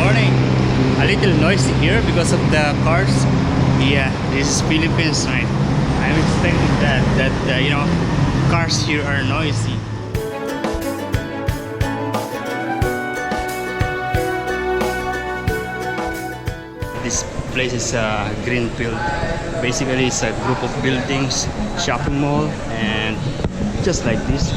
morning. A little noisy here because of the cars. Yeah, this is Philippines, right? I'm expecting that you know, cars here are noisy. This place is Greenfield. Basically, it's a group of buildings, shopping mall, and just like this.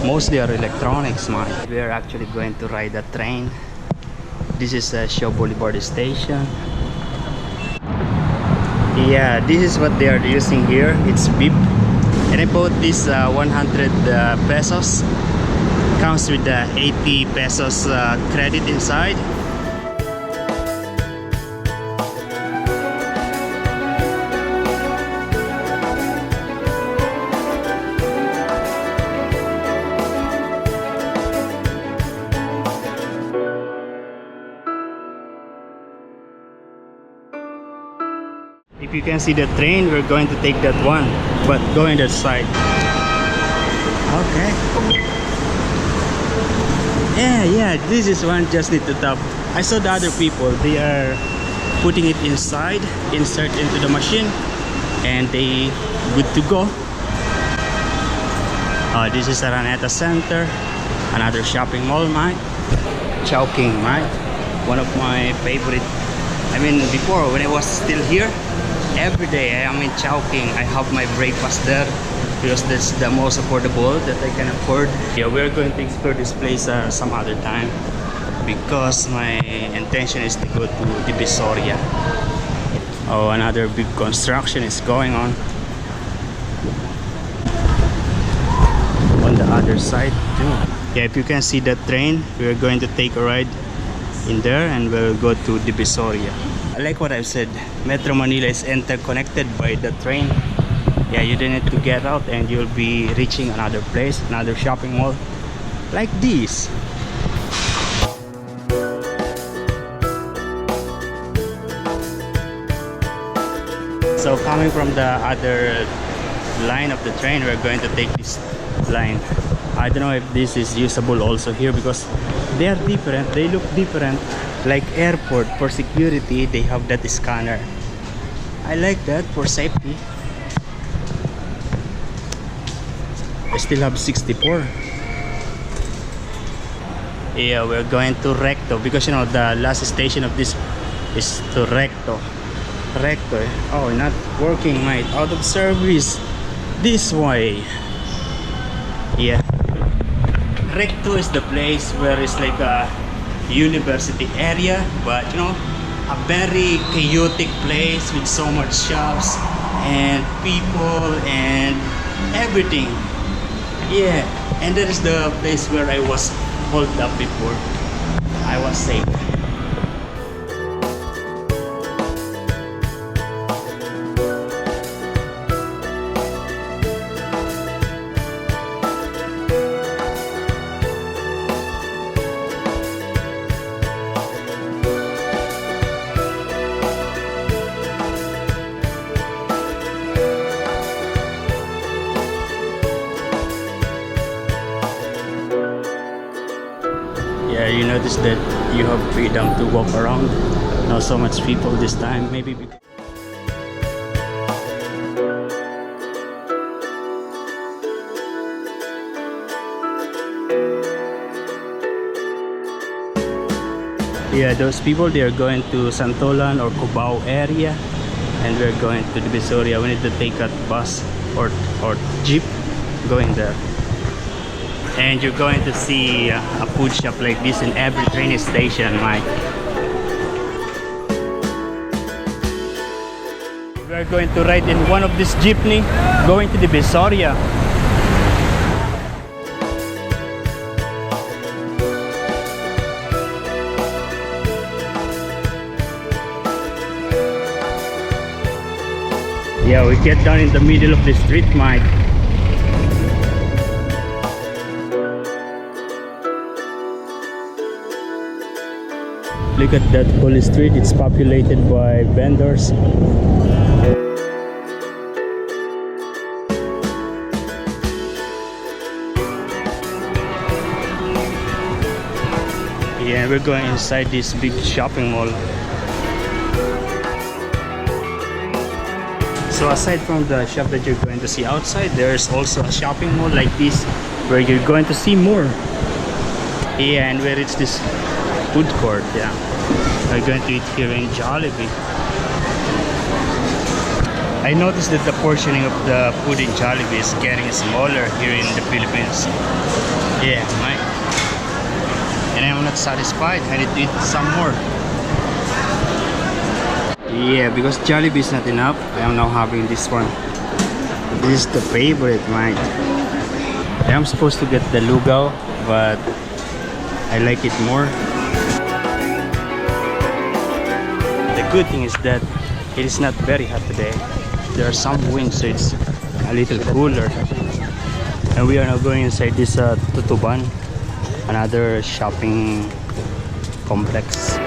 Mostly are electronics, man. We are actually going to ride a train. This is Shaw Boulevard Station. Yeah, this is what they are using here. It's beep. And I bought this 100 pesos. Comes with the 80 pesos credit inside. If you can see the train, we're going to take that one, but going that side. Okay. Yeah, this is one just need to tap. I saw the other people, they are putting it inside, insert into the machine, and they good to go. This is Araneta Center, another shopping mall, mate. Chowking, mate. One of my favorite. I mean, before when I was still here, every day I am in Chowking. I have my breakfast there because that's the most affordable that I can afford. Yeah, we're going to explore this place some other time because my intention is to go to Divisoria. Oh, another big construction is going on the other side too. Yeah, if you can see that train, we're going to take a ride in there and we'll go to Divisoria. I like what I've said. Metro Manila is interconnected by the train. Yeah, you don't need to get out and you'll be reaching another place, another shopping mall like this. So coming from the other line of the train, we're going to take this line. I don't know if this is usable also here because they are different, they look different. Like airport, for security they have that scanner. I like that for safety. I still have 64. Yeah, we're going to Recto because you know the last station of this is to Recto. Oh, not working, mate. Out of service. This way. Yeah, Recto is the place where it's like a university area, but you know, a very chaotic place with so much shops and people and everything. Yeah, and that is the place where I was hold up before. I was safe. Yeah, you notice that you have freedom to walk around. Not so much people this time, maybe because yeah, those people, they are going to Santolan or Cubao area, and we're going to Divisoria. We need to take a bus or jeep going there. And you're going to see a food shop like this in every train station, Mike. We are going to ride in one of this jeepney going to the Divisoria. Yeah, we get down in the middle of the street, Mike. Look at that whole street, it's populated by vendors. and we're going inside this big shopping mall. So aside from the shop that you're going to see outside, there's also a shopping mall like this where you're going to see more. Yeah, and we reach this food court. Yeah, we're going to eat here in Jollibee. I noticed that the portioning of the food in Jollibee is getting smaller here in the Philippines. Yeah, right. And I'm not satisfied. I need to eat some more. Yeah, because Jollibee is not enough, I am now having this one. This is the favorite, right? I am supposed to get the lugaw, but I like it more. The good thing is that it is not very hot today. There are some wind, so it's a little cooler. And we are now going inside this Tutuban, another shopping complex.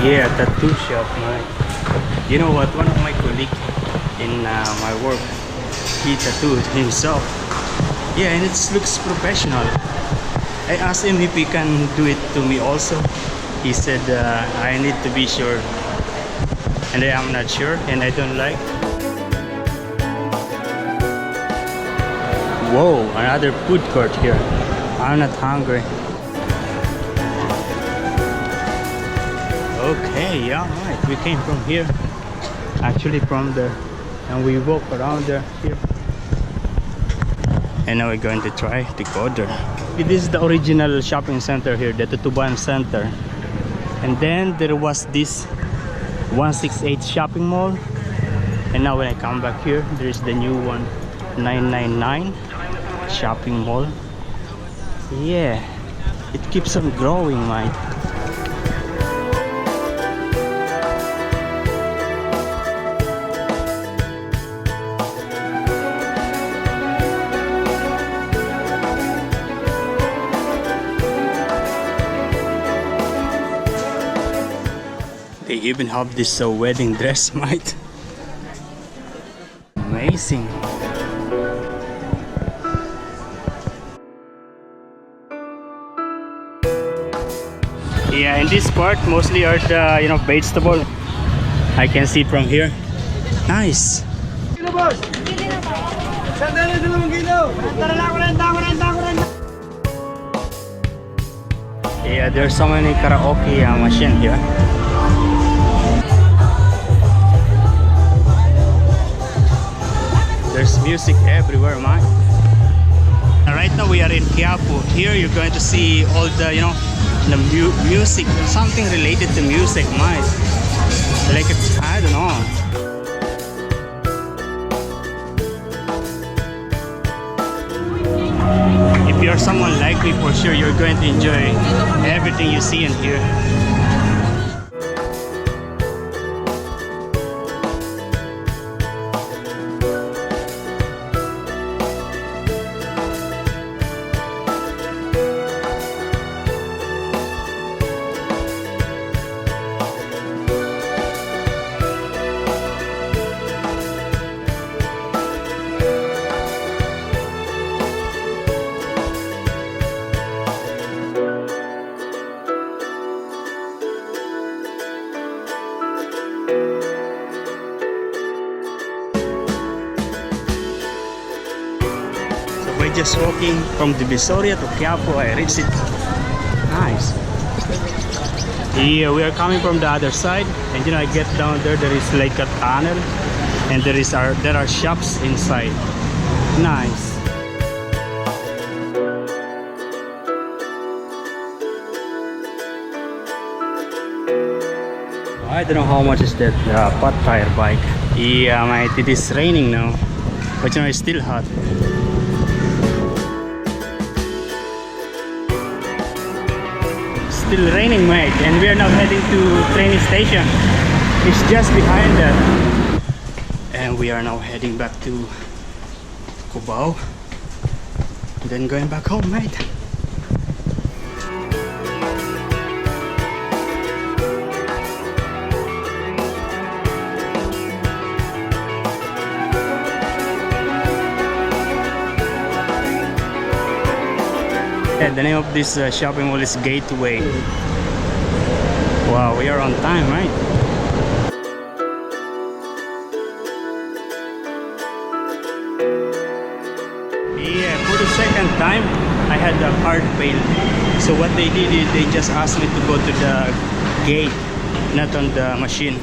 Yeah, tattoo shop, man. You know what? One of my colleagues in my work, he tattooed himself. Yeah, and it looks professional. I asked him if he can do it to me also. He said I need to be sure, and I am not sure, and I don't like. Whoa, another food court here. I'm not hungry. Okay, yeah, right. We came from here, actually from there, and we walk around there here. And now we're going to try to go there. This is the original shopping center here, the Tutuban Center. And then there was this 168 shopping mall. And now when I come back here, there's the new one, 999 shopping mall. Yeah, it keeps on growing, mate. They even have this wedding dress, mate. Amazing. Yeah, in this part mostly are the vegetable. I can see it from here. Nice. Yeah, there's so many karaoke machine here. There's music everywhere, man. Right now we are in Quiapo. Here you're going to see all the, the music, something related to music, man. Like it's, I don't know. If you're someone like me, for sure you're going to enjoy everything you see and hear. Just walking from Divisoria to Quiapo, I reached it. Nice. Yeah, we are coming from the other side, and I get down there. There is like a tunnel, and there are shops inside. Nice. I don't know how much is that pot tire bike. Yeah, mate, it is raining now, but it's still hot. Still raining, mate, and we are now heading to train station. It's just behind that, and we are now heading back to Cubao, then going back home, mate. The name of this shopping mall is Gateway. Wow, we are on time, right? Yeah, for the second time, I had the card failed. So what they did is they just asked me to go to the gate, not on the machine.